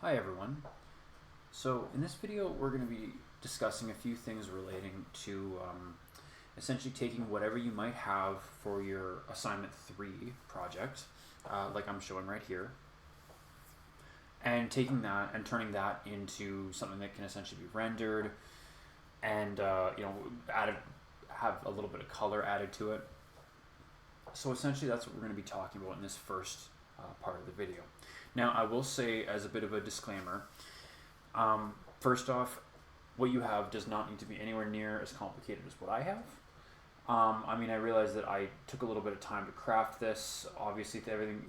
Hi everyone. So in this video we're going to be discussing a few things relating to essentially taking whatever you might have for your assignment 3 project, like I'm showing right here, and taking that and turning that into something that can essentially be rendered and have a little bit of color added to it. So essentially that's what we're going to be talking about in this first part of the video. Now I will say, as a bit of a disclaimer, first off, what you have does not need to be anywhere near as complicated as what I have. I realize that I took a little bit of time to craft this. Obviously, everything,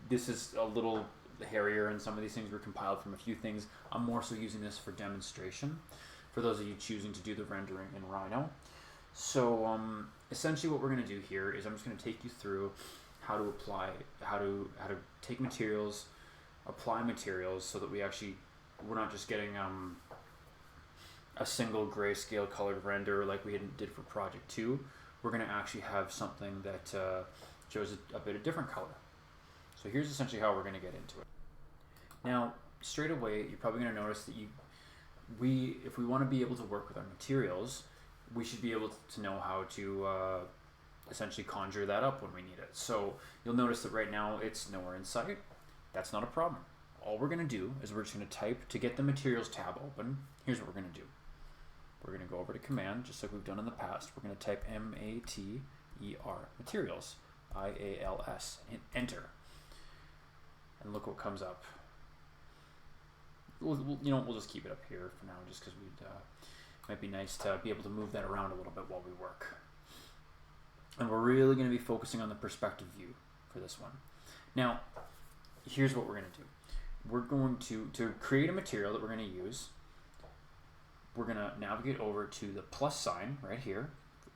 this is a little hairier, and some of these things were compiled from a few things. I'm more so using this for demonstration for those of you choosing to do the rendering in Rhino. So essentially what we're going to do here is I'm just going to take you through how to take materials, apply materials, so that we're not just getting a single grayscale colored render like we did for project 2. We're going to actually have something that shows a bit of different color. So here's essentially how we're going to get into it. Now, straight away, you're probably going to notice that if we want to be able to work with our materials, we should be able to know how to essentially conjure that up when we need it. So you'll notice that right now it's nowhere in sight. That's not a problem. All we're going to do is we're just going to type to get the materials tab open. Here's what we're going to do. We're going to go over to command, just like we've done in the past. We're going to type M-A-T-E-R, materials, I-A-L-S, and hit enter. And look what comes up. We'll just keep it up here for now, just because might be nice to be able to move that around a little bit while we work. And we're really going to be focusing on the perspective view for this one. Now, here's what we're going to do. We're going to create a material that we're going to use. We're going to navigate over to the plus sign right here,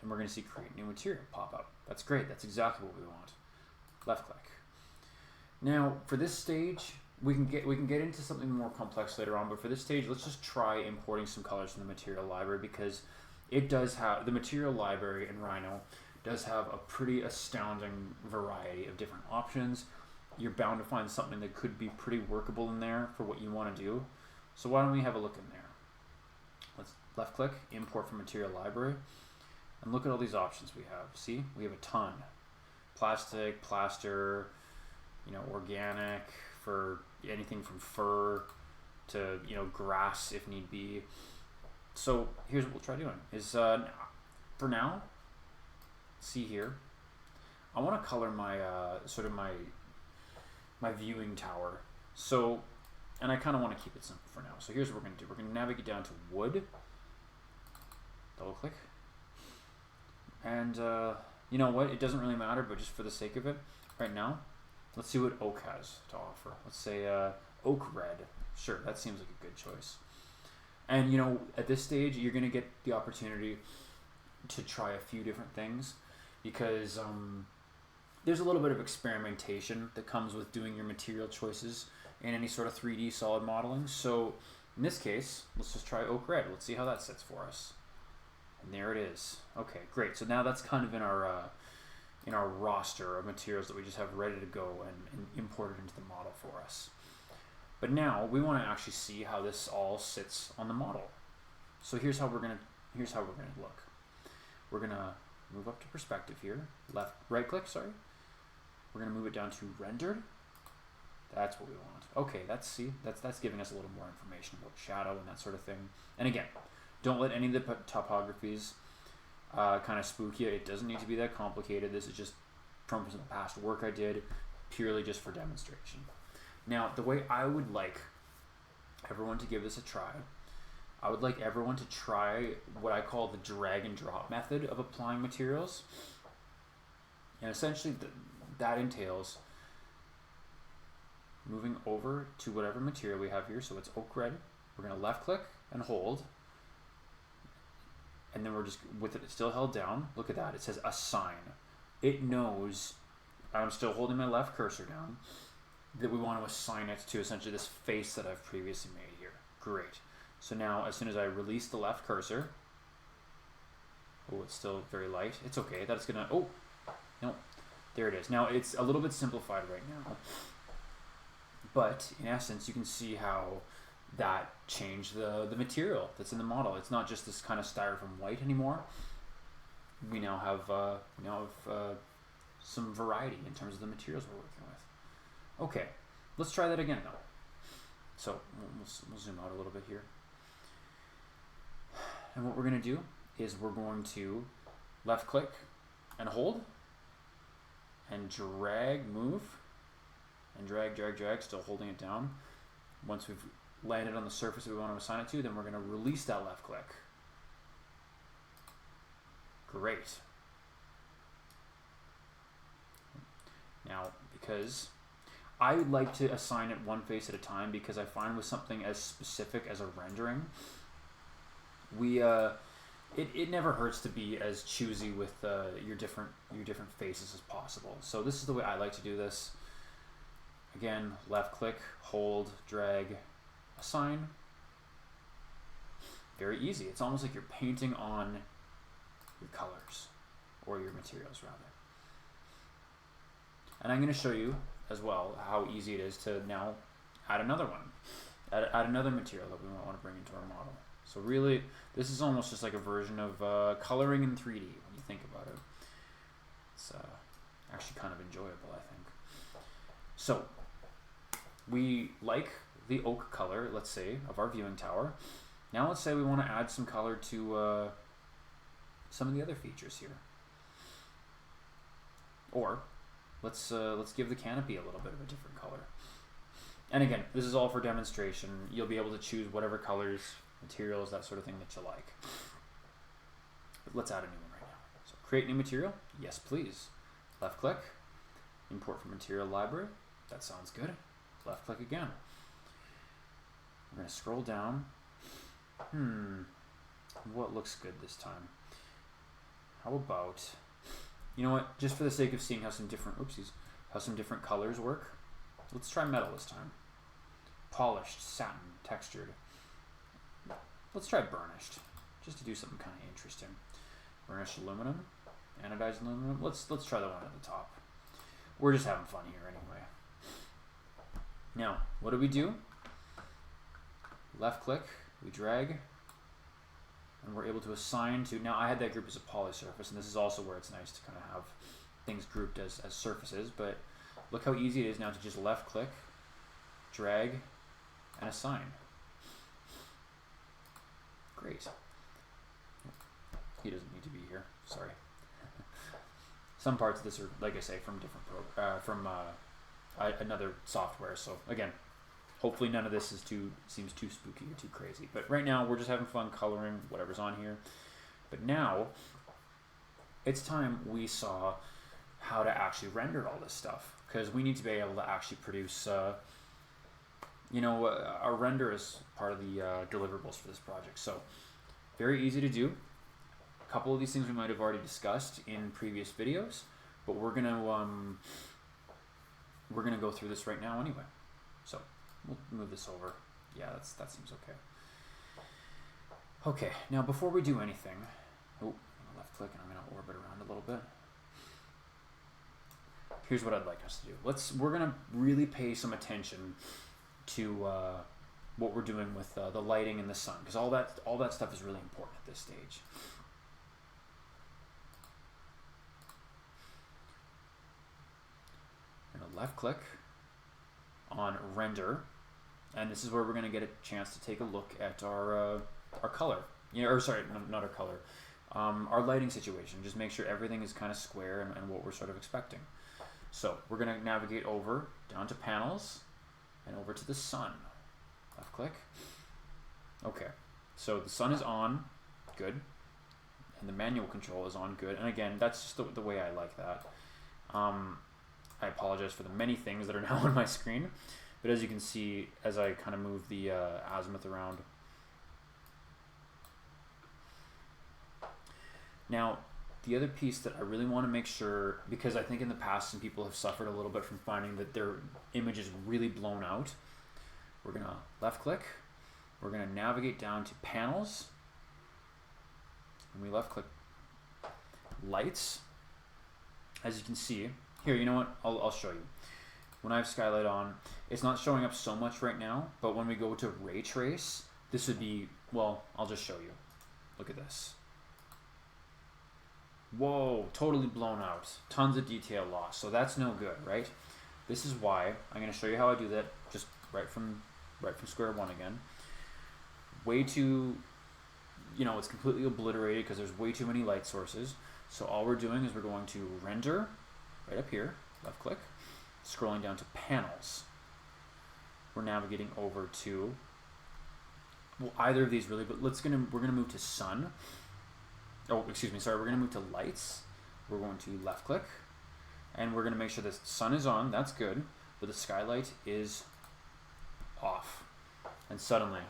and we're going to see create new material pop up. That's great. That's exactly what we want. Left click. Now, for this stage, we can get into something more complex later on, but for this stage, let's just try importing some colors from the material library, because it does have, the material library in Rhino does have a pretty astounding variety of different options. You're bound to find something that could be pretty workable in there for what you want to do. So why don't we have a look in there? Let's left click, import from material library, and look at all these options we have. See, we have a ton. Plastic, plaster, organic, for anything from fur to grass if need be. So here's what we'll try doing is for now, see here, I want to color my sort of my viewing tower. So, and I kind of want to keep it simple for now. So here's what we're going to do. We're going to navigate down to wood, double click, and you know what, it doesn't really matter, but just for the sake of it right now, let's see what oak has to offer. Let's say oak red. Sure, that seems like a good choice. And at this stage, you're going to get the opportunity to try a few different things, because there's a little bit of experimentation that comes with doing your material choices in any sort of 3D solid modeling. So in this case, let's just try oak red. Let's see how that sits for us. And there it is. Okay, great. So now that's kind of in our roster of materials that we just have ready to go and imported into the model for us. But now we want to actually see how this all sits on the model. So here's how we're gonna look. We're gonna move up to perspective here. Right click, sorry. We're gonna move it down to rendered. That's what we want. Okay, that's giving us a little more information about shadow and that sort of thing. And again, don't let any of the topographies kind of spook you. It doesn't need to be that complicated. This is just from some past work I did, purely just for demonstration. Now, the way I would like everyone to give this a try, I would like everyone to try what I call the drag and drop method of applying materials. And essentially that entails moving over to whatever material we have here. So it's oak red. We're going to left click and hold. And then we're just, with it still held down, look at that, it says assign. It knows, I'm still holding my left cursor down, that we want to assign it to essentially this face that I've previously made here. Great. So now, as soon as I release the left cursor, oh, it's still very light. It's okay, that's gonna, oh, no, there it is. Now, it's a little bit simplified right now. But in essence, you can see how that changed the material that's in the model. It's not just this kind of styrofoam white anymore. We now have some variety in terms of the materials we're working with. Okay, let's try that again though. So we'll zoom out a little bit here. And what we're going to do is we're going to left click and hold and drag, move, and drag, still holding it down. Once we've landed on the surface that we want to assign it to, then we're going to release that left click. Great. Now, because I would like to assign it one face at a time, because I find with something as specific as a rendering, it never hurts to be as choosy with your different faces as possible. So this is the way I like to do this. Again, left click, hold, drag, assign. Very easy. It's almost like you're painting on your colors, or your materials rather. And I'm going to show you as well how easy it is to now add another one, add another material that we want to bring into our model. So really, this is almost just like a version of coloring in 3D when you think about it. It's actually kind of enjoyable, I think. So we like the oak color, let's say, of our viewing tower. Now let's say we want to add some color to some of the other features here. Or let's give the canopy a little bit of a different color. And again, this is all for demonstration. You'll be able to choose whatever colors, materials, that sort of thing that you like. But let's add a new one right now. So create new material. Yes, please. Left click. Import from material library. That sounds good. Left click again. We're going to scroll down. What looks good this time? How about, you know what, just for the sake of seeing how some different colors work, let's try metal this time. Polished, satin, textured. Let's try burnished, just to do something kind of interesting. Burnished aluminum, anodized aluminum. Let's try the one at the top. We're just having fun here anyway. Now, what do? Left click, we drag, and we're able to assign to, now I had that group as a poly surface, and this is also where it's nice to kind of have things grouped as surfaces, but look how easy it is now to just left click, drag, and assign. Great. He doesn't need to be here, sorry. Some parts of this are, like I say, from different another software, so again, hopefully none of this seems too spooky or too crazy. But right now, we're just having fun coloring whatever's on here. But now, it's time we saw how to actually render all this stuff. Because we need to be able to actually produce, our render is part of the deliverables for this project. So, very easy to do. A couple of these things we might have already discussed in previous videos. But we're gonna go through this right now anyway. So, we'll move this over. Yeah, that seems okay. Okay, now before we do anything, I'm gonna left click and I'm gonna orbit around a little bit. Here's what I'd like us to do. We're gonna really pay some attention to what we're doing with the lighting and the sun, because all that stuff is really important at this stage. I'm gonna left click on render, and this is where we're going to get a chance to take a look at our color, not our color, our lighting situation. Just make sure everything is kind of square and what we're sort of expecting. So we're going to navigate over down to panels and over to the sun. Left click. Okay, so the sun is on, good, and the manual control is on, good. And again, that's just the way I like that. I apologize for the many things that are now on my screen, but as you can see, as I kind of move the azimuth around. Now, the other piece that I really want to make sure, because I think in the past some people have suffered a little bit from finding that their image is really blown out, we're going to left click, we're going to navigate down to panels, and we left click lights. As you can see, here, you know what, I'll show you. when I have skylight on, it's not showing up so much right now, but when we go to ray trace, this would be, well, I'll just show you. Look at this. Whoa, totally blown out. Tons of detail loss. So that's no good, right? This is why I'm going to show you how I do that just right from square one again. Way too, it's completely obliterated because there's way too many light sources. So all we're doing is we're going to render right up here, left click, scrolling down to panels. We're navigating over to, well, either of these really, but we're going to move to sun. Oh, excuse me, sorry, we're going to move to lights. We're going to left click, and we're going to make sure the sun is on, that's good, but the skylight is off. And suddenly,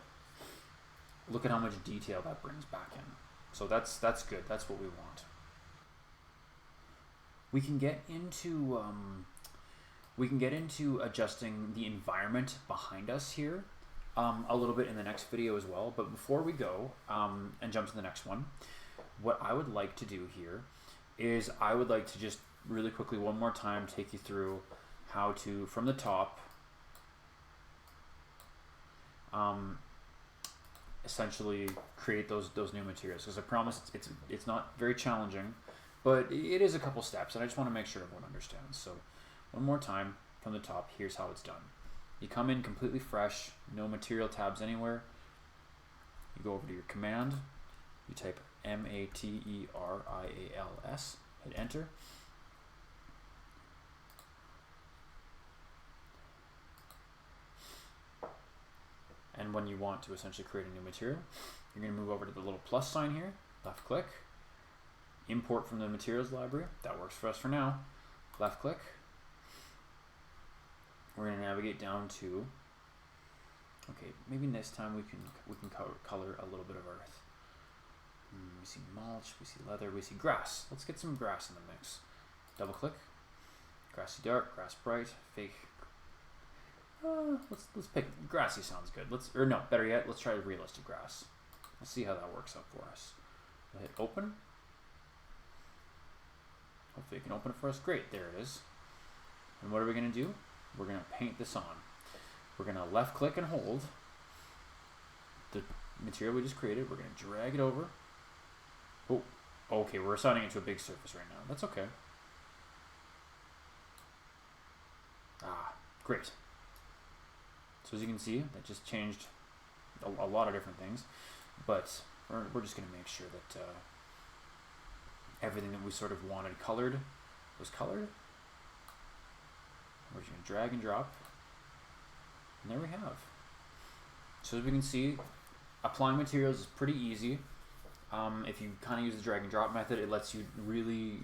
look at how much detail that brings back in. So that's good, that's what we want. We can get into adjusting the environment behind us here a little bit in the next video as well, but before we go and jump to the next one, what I would like to do here is I would like to just really quickly one more time take you through how to, from the top, essentially create those new materials, because I promise it's not very challenging, but it is a couple steps, and I just want to make sure everyone understands. So one more time from the top, here's how it's done. You come in completely fresh, no material tabs anywhere. You go over to your command, you type materials, hit enter. And when you want to essentially create a new material, you're going to move over to the little plus sign here, left click, import from the materials library. That works for us for now. Left click. We're going to navigate down to, okay, maybe this time we can color a little bit of earth. We see mulch, we see leather, we see grass. Let's get some grass in the mix. Double click. Grassy dark, grass bright, fake. Let's pick grassy sounds good. Better yet, let's try realistic grass. Let's see how that works out for us. We'll hit open. Hopefully it can open it for us. Great, there it is. And what are we going to do? We're going to paint this on. We're going to left click and hold the material we just created. We're going to drag it over. Oh, okay, we're assigning it to a big surface right now. That's okay. Great. So as you can see, that just changed a lot of different things, but we're just going to make sure that everything that we sort of wanted colored was colored. We're just going to drag and drop, and there we have. So as we can see, applying materials is pretty easy. If you kind of use the drag and drop method, it lets you really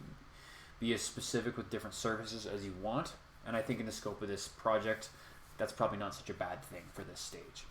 be as specific with different surfaces as you want, and I think in the scope of this project, that's probably not such a bad thing for this stage.